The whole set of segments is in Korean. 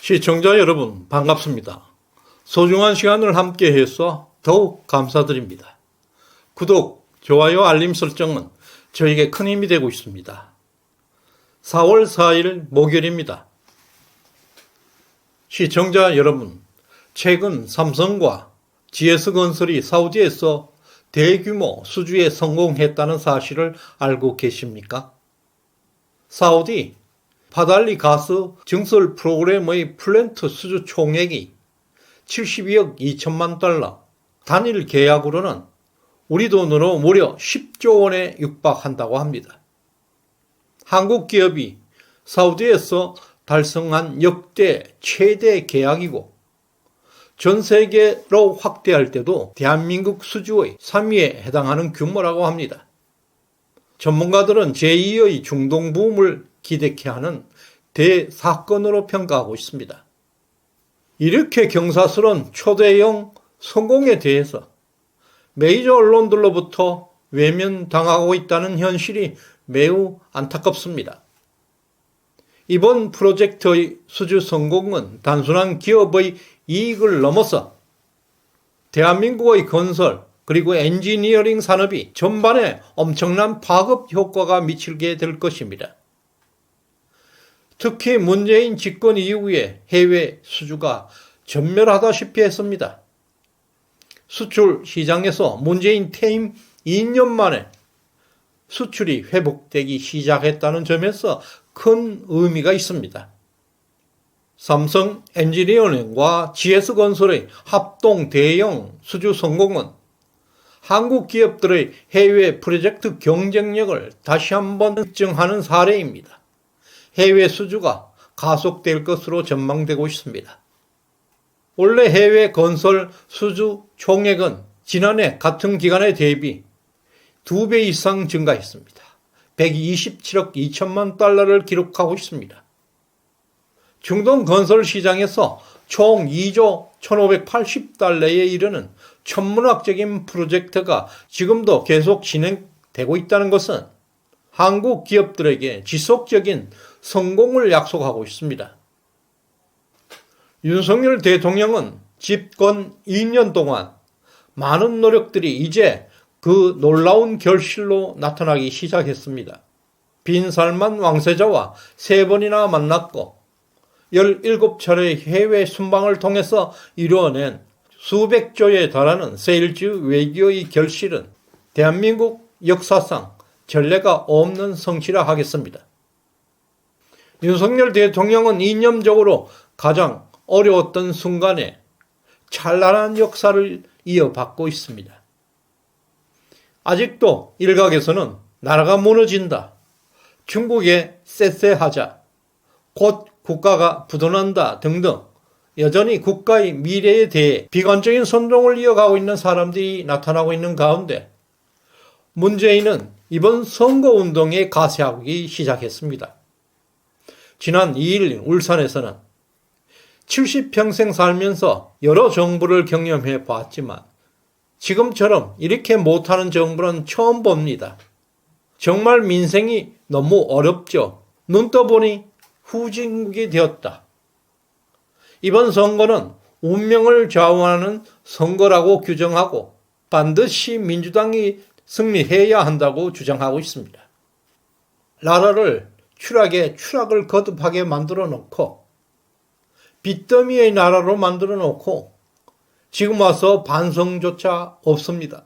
시청자 여러분 반갑습니다. 소중한 시간을 함께해서 더욱 감사드립니다. 구독, 좋아요, 알림 설정은 저에게 큰 힘이 되고 있습니다. 4월 4일 목요일입니다. 시청자 여러분, 최근 삼성과 GS건설이 사우디에서 대규모 수주에 성공했다는 사실을 알고 계십니까? 사우디 파달리 가스 증설 프로그램의 플랜트 수주 총액이 72억 2천만 달러, 단일 계약으로는 우리 돈으로 무려 10조 원에 육박한다고 합니다. 한국 기업이 사우디에서 달성한 역대 최대 계약이고 전 세계로 확대할 때도 대한민국 수주의 3위에 해당하는 규모라고 합니다. 전문가들은 제2의 중동 붐을 기대케 하는 대사건으로 평가하고 있습니다. 이렇게 경사스러운 초대형 성공에 대해서 메이저 언론들로부터 외면당하고 있다는 현실이 매우 안타깝습니다. 이번 프로젝트의 수주 성공은 단순한 기업의 이익을 넘어서 대한민국의 건설 그리고 엔지니어링 산업이 전반에 엄청난 파급 효과가 미치게 될 것입니다. 특히 문재인 집권 이후에 해외 수주가 전멸하다시피 했습니다. 수출 시장에서 문재인 퇴임 2년 만에 수출이 회복되기 시작했다는 점에서 큰 의미가 있습니다. 삼성 엔지니어링과 GS건설의 합동 대형 수주 성공은 한국 기업들의 해외 프로젝트 경쟁력을 다시 한번 입증하는 사례입니다. 해외 수주가 가속될 것으로 전망되고 있습니다. 올해 해외 건설 수주 총액은 지난해 같은 기간에 대비 2배 이상 증가했습니다. 127억 2천만 달러를 기록하고 있습니다. 중동 건설 시장에서 총 2조 1,580달러에 이르는 천문학적인 프로젝트가 지금도 계속 진행되고 있다는 것은 한국 기업들에게 지속적인 성공을 약속하고 있습니다. 윤석열 대통령은 집권 2년 동안 많은 노력들이 이제 그 놀라운 결실로 나타나기 시작했습니다. 빈살만 왕세자와 3번이나 만났고 17차례의 해외 순방을 통해서 이루어낸 수백 조에 달하는 세일즈 외교의 결실은 대한민국 역사상 전례가 없는 성취라 하겠습니다. 윤석열 대통령은 이념적으로 가장 어려웠던 순간에 찬란한 역사를 이어받고 있습니다. 아직도 일각에서는 나라가 무너진다, 중국에 쎄쎄하자, 곧 국가가 부도난다 등등 여전히 국가의 미래에 대해 비관적인 선동을 이어가고 있는 사람들이 나타나고 있는 가운데 문재인은 이번 선거운동에 가세하기 시작했습니다. 지난 2일 울산에서는 70평생 살면서 여러 정부를 경험해 봤지만 지금처럼 이렇게 못하는 정부는 처음 봅니다. 정말 민생이 너무 어렵죠. 눈 떠보니 후진국이 되었다. 이번 선거는 운명을 좌우하는 선거라고 규정하고 반드시 민주당이 승리해야 한다고 주장하고 있습니다. 나라를 추락에 추락을 거듭하게 만들어 놓고 빚더미의 나라로 만들어 놓고 지금 와서 반성조차 없습니다.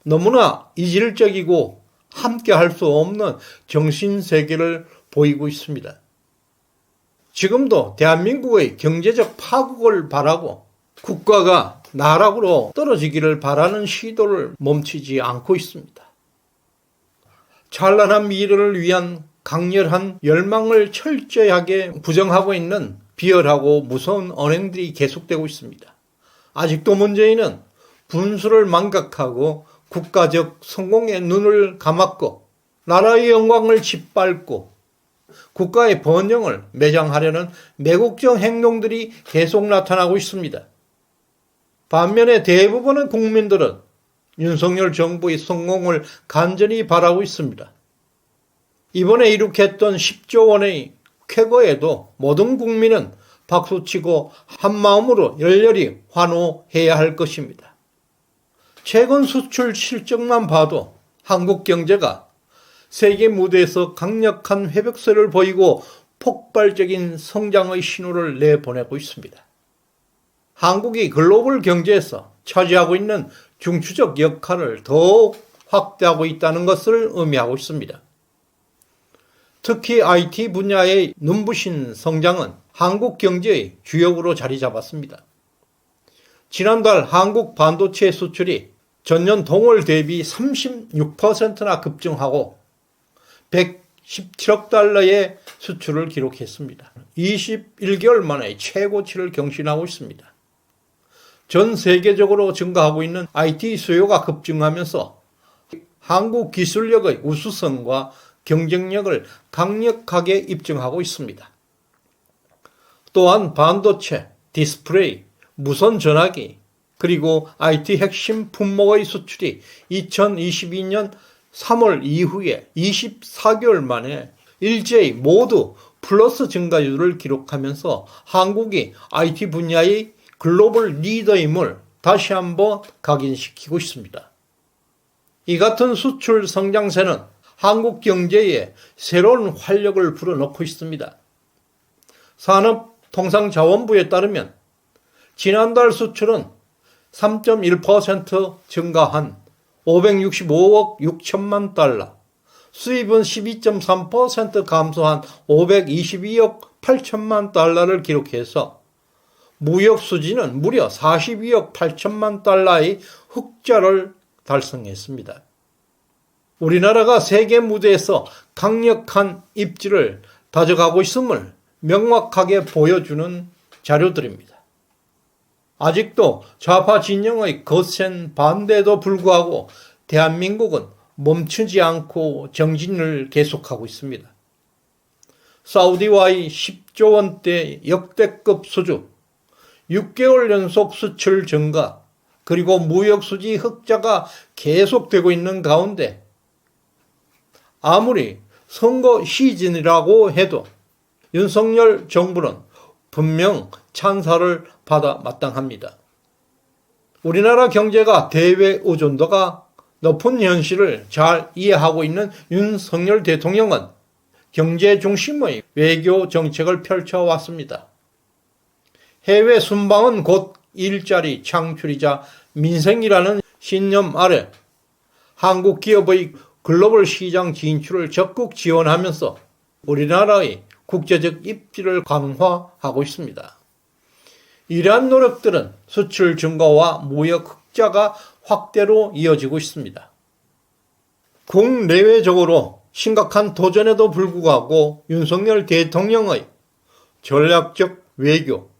너무나 이질적이고 함께 할 수 없는 정신세계를 보이고 있습니다. 지금도 대한민국의 경제적 파국을 바라고 국가가 나락으로 떨어지기를 바라는 시도를 멈추지 않고 있습니다. 찬란한 미래를 위한 강렬한 열망을 철저하게 부정하고 있는 비열하고 무서운 언행들이 계속되고 있습니다. 아직도 문재인은 분수를 망각하고 국가적 성공에 눈을 감았고 나라의 영광을 짓밟고 국가의 번영을 매장하려는 매국적 행동들이 계속 나타나고 있습니다. 반면에 대부분의 국민들은 윤석열 정부의 성공을 간절히 바라고 있습니다. 이번에 이룩했던 10조 원의 쾌거에도 모든 국민은 박수치고 한마음으로 열렬히 환호해야 할 것입니다. 최근 수출 실적만 봐도 한국 경제가 세계 무대에서 강력한 회복세를 보이고 폭발적인 성장의 신호를 내보내고 있습니다. 한국이 글로벌 경제에서 차지하고 있는 중추적 역할을 더욱 확대하고 있다는 것을 의미하고 있습니다. 특히 IT 분야의 눈부신 성장은 한국 경제의 주역으로 자리 잡았습니다. 지난달 한국 반도체 수출이 전년 동월 대비 36%나 급증하고 117억 달러의 수출을 기록했습니다. 21개월 만에 최고치를 경신하고 있습니다. 전 세계적으로 증가하고 있는 IT 수요가 급증하면서 한국 기술력의 우수성과 경쟁력을 강력하게 입증하고 있습니다. 또한 반도체, 디스플레이, 무선 전화기, 그리고 IT 핵심 품목의 수출이 2022년 3월 이후에 24개월 만에 일제히 모두 플러스 증가율을 기록하면서 한국이 IT 분야의 글로벌 리더임을 다시 한번 각인시키고 있습니다. 이 같은 수출 성장세는 한국 경제에 새로운 활력을 불어넣고 있습니다. 산업통상자원부에 따르면 지난달 수출은 3.1% 증가한 565억 6천만 달러, 수입은 12.3% 감소한 522억 8천만 달러를 기록해서 무역 수지는 무려 42억 8천만 달러의 흑자를 달성했습니다. 우리나라가 세계 무대에서 강력한 입지를 다져가고 있음을 명확하게 보여주는 자료들입니다. 아직도 좌파 진영의 거센 반대에도 불구하고 대한민국은 멈추지 않고 정진을 계속하고 있습니다. 사우디와의 10조 원대 역대급 수주, 6개월 연속 수출 증가, 그리고 무역수지 흑자가 계속되고 있는 가운데 아무리 선거 시즌이라고 해도 윤석열 정부는 분명 찬사를 받아 마땅합니다. 우리나라 경제가 대외 의존도가 높은 현실을 잘 이해하고 있는 윤석열 대통령은 경제 중심의 외교 정책을 펼쳐왔습니다. 해외 순방은 곧 일자리 창출이자 민생이라는 신념 아래 한국 기업의 글로벌 시장 진출을 적극 지원하면서 우리나라의 국제적 입지를 강화하고 있습니다. 이러한 노력들은 수출 증가와 무역 흑자가 확대로 이어지고 있습니다. 국내외적으로 심각한 도전에도 불구하고 윤석열 대통령의 전략적 외교,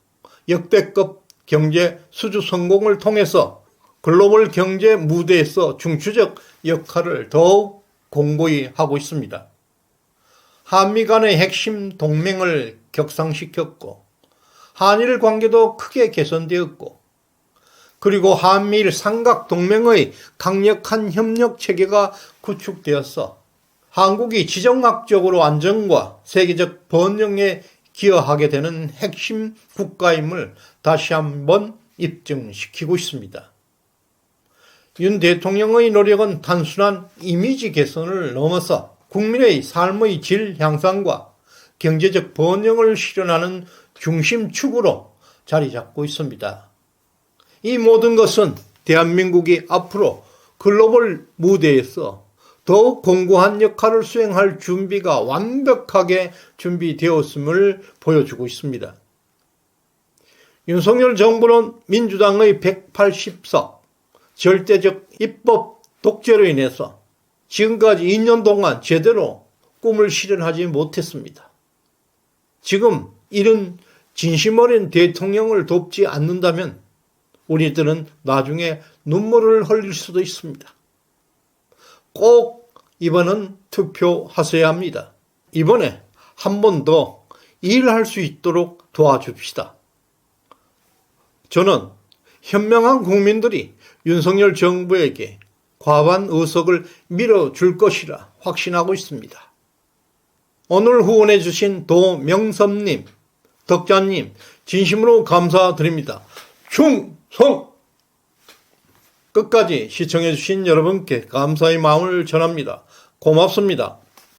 역대급 경제 수주 성공을 통해서 글로벌 경제 무대에서 중추적 역할을 더욱 공고히 하고 있습니다. 한미 간의 핵심 동맹을 격상시켰고 한일 관계도 크게 개선되었고 그리고 한미일 삼각동맹의 강력한 협력 체계가 구축되어서 한국이 지정학적으로 안정과 세계적 번영에 기여하게 되는 핵심 국가임을 다시 한번 입증시키고 있습니다. 윤 대통령의 노력은 단순한 이미지 개선을 넘어서 국민의 삶의 질 향상과 경제적 번영을 실현하는 중심축으로 자리 잡고 있습니다. 이 모든 것은 대한민국이 앞으로 글로벌 무대에서 더욱 공고한 역할을 수행할 준비가 완벽하게 준비되었음을 보여주고 있습니다. 윤석열 정부는 민주당의 180석 절대적 입법 독재로 인해서 지금까지 2년 동안 제대로 꿈을 실현하지 못했습니다. 지금 이런 진심 어린 대통령을 돕지 않는다면 우리들은 나중에 눈물을 흘릴 수도 있습니다. 꼭 이번은 투표하셔야 합니다. 이번에 한 번 더 일할 수 있도록 도와줍시다. 저는 현명한 국민들이 윤석열 정부에게 과반 의석을 밀어줄 것이라 확신하고 있습니다. 오늘 후원해 주신 도명섭님, 덕자님 진심으로 감사드립니다. 충성! 끝까지 시청해주신 여러분께 감사의 마음을 전합니다. 고맙습니다.